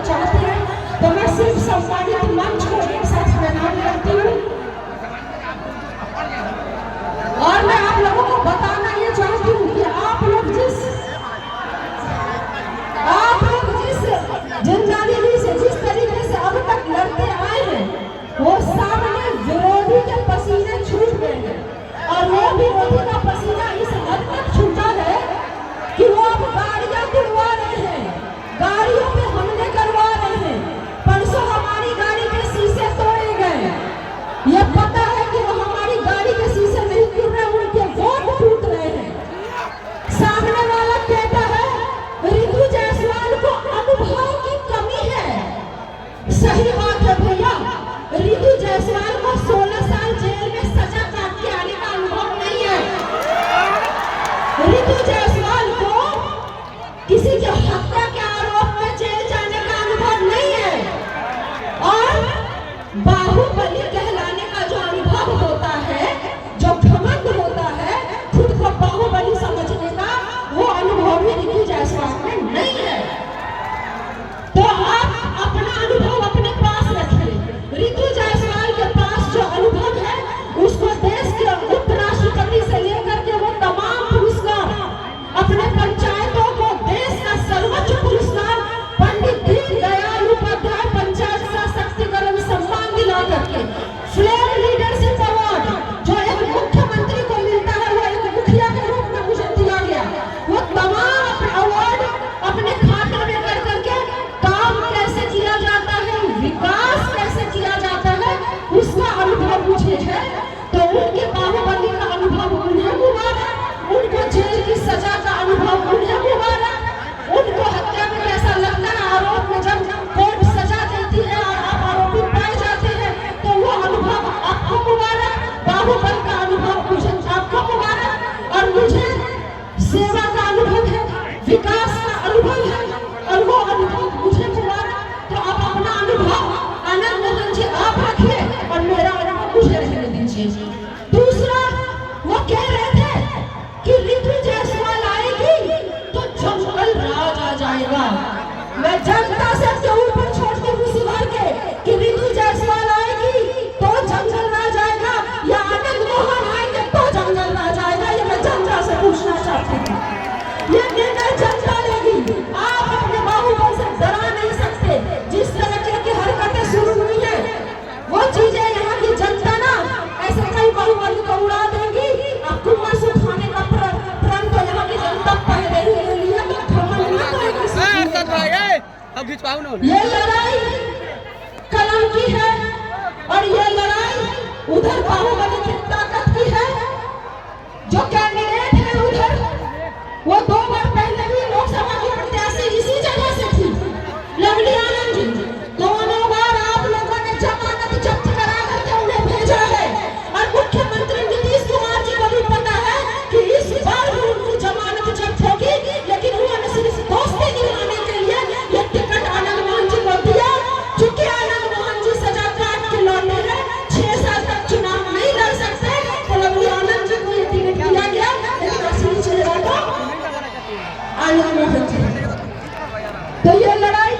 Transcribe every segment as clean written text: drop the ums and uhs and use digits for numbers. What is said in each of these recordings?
चाहते हैं तो मैं सिर्फ सम्मानित मंच को एक साथ प्रणाम करती हूँ और मैं आप लोगों को बताना ये चाहती हूँ कि आप लोग जिस जिंदादिली से जिस तरीके से अब तक लड़ते आए हैं वो सामने विरोधी के पसीने छूट गए हैं और वो विरोधी का पसीना इस हद तक छूटा है कि वो अब गाड़ियां तुड़वा रहे हैं, गाड़ियों पे हमले करवा रहे हैं। परसों हमारी गाड़ी के शीशे तोड़े गए। ये पता है कि वो हमारी गाड़ी के शीशे नहीं टूट रहे, उनके वोट टूट रहे हैं। सामने वाला कहता है रितु जायसवाल को अनुभव की कमी है। सही बात है भैया, रितु जायसवाल को 16 साल जेल में सजा काट के आने का अनुभव नहीं है। रितु जायसवाल को किसी के हत्या के आरोप में जेल जाने का अनुभव नहीं है और बाहुबली कहलाने का जो अनुभव होता है, जो घमंड होता है खुद को बाहुबली समझने का, वो अनुभव भी रितु जायसवाल में नहीं है। तो आप अपना अनुभव अपने पास रखिए। रितु जायसवाल के पास जो अनुभव है उसको देश के उपराष्ट्रपति से लेकर के वो तमाम पुरस्कार, अपने पंचायतों को देश का सर्वोच्च पुरस्कार पंडित दीनदयाल उपाध्याय पंचायत सशक्तिकरण सम्मान दिला करके फ्लेयर लीडरशिप अवार्ड जो एक मुख्यमंत्री को मिलता है वो एक मुखिया के रूप में मुझे दिया गया। वो तमाम अवार्ड अपने खाते में कर करके काम कैसे किया जाता है, विकास कैसे किया जाता है, उसका अनुभव मुझे है। तो उनके बाहुबली का अनुभव उन्हें मुबारक, उनको जेल की सजा का अनुभव उन्हें मुबारक, उनको हत्या में कैसा लगता है आरोप में जब कोर्ट सजा देती है और आप आरोपी पाए जाते हैं तो वो अनुभव आपको मुबारक। बाहुबली का अनुभव मुझे आपको मुबारक और मुझे सेवा का अनुभव है, विकास का अनुभव है और वो अनुभव मुझे मुबारक। तो आप अपना अनुभव आनंद मोहन जी आप रखिए और मेरा अनुभव मुझे रहने दीजिए। दूसरा वो कह रहे थे कि रितु जायसवाल आएगी तो जंगल राज आ जाएगा। मैं जनता से ऊपर छोड़ती हूँ सुधार के कि रितु जायसवाल आएगी तो जंगल राज आएगा या आनंद मोहन आएंगे तो जंगल राज आएगा। ये मैं जनता से पूछना चाहती हूँ। ये निर्णय जनता लेगी। आप अपने बाहुबल से डरा नहीं सकते। जिस तरह की हरकतें शुरू हुई है वो चीजें यहाँ की जनता ना ऐसे कई बाहुबली को उड़ा देगी। अब कुआं से खाने का प्रण तो यहाँ की जनता पहले ही ले लिया तो घमंड ना करेगी। ये लड़ाई कलम की है और ये लड़ाई उधर बाहुबली की ताकत की है। जो कैंडिडेट है उधर वो 2 बार पहले भी लोकसभा की प्रत्याशी इसी जगह से थी, लवली आनंद जी। दोनों बार आप लोगों ने जमानत जब्त करा करके उन्हें भेजा है और मुख्यमंत्री नीतीश कुमार जी को भी पता है कि इस बार भी उनकी जमानत जब्त होगी, लेकिन उन्होंने सिर्फ दोस्ती दिलाने के लिए ये टिकट आनंद मोहन जी को दिया। चूंकि आनंद मोहन जी सजा काट के लौटे हैं, 6 साल तक चुनाव नहीं लड़ सकते, तो लवली आनंद जी को ये टिकट दिया गया। लेकिन असली चेहरा तो आनंद मोहन जी। तो ये लड़ाई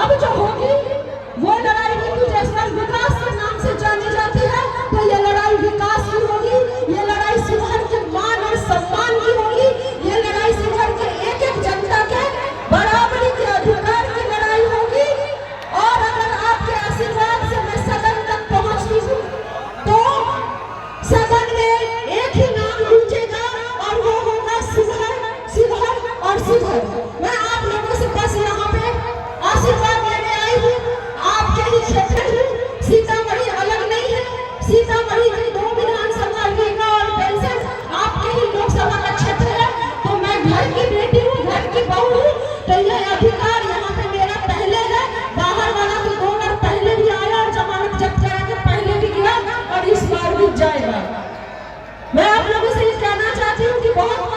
अब जो होगी वो लड़ाई रितु जायसवाल विकास के नाम से जानी जाती है। तो ये लड़ाई विकास की होगी, ये लड़ाई शिवहर के मान और सम्मान की होगी, ये लड़ाई शिवहर के एक जनता के बराबरी के अधिकार की लड़ाई होगी। और अगर आपके आशीर्वाद से मैं सदन तक पहुंचती हूँ तो सदन में एक ही नाम गूंजेगा और वो होगा शिवहर, शिवहर और शिवहर। मैं आप लोगों से बस यहाँ पे आशीर्वाद लेने आई हूँ। आपके ही क्षेत्र हूँ, सीतामढ़ी अलग नहीं है। सीतामढ़ी की 2 विधानसभा रीवा और बेलसर आपके ही लोकसभा का क्षेत्र है। तो मैं घर की बेटी हूँ, घर की बहू हूँ, तो ये अधिकार यहाँ पे मेरा पहले है। बाहर वाला तो 2 बार पहले भी आया और जमानत जब्त करा के पहले भी गया और इस बार भी जाएगा। मैं आप लोगों से ये कहना चाहती हूँ कि बहुत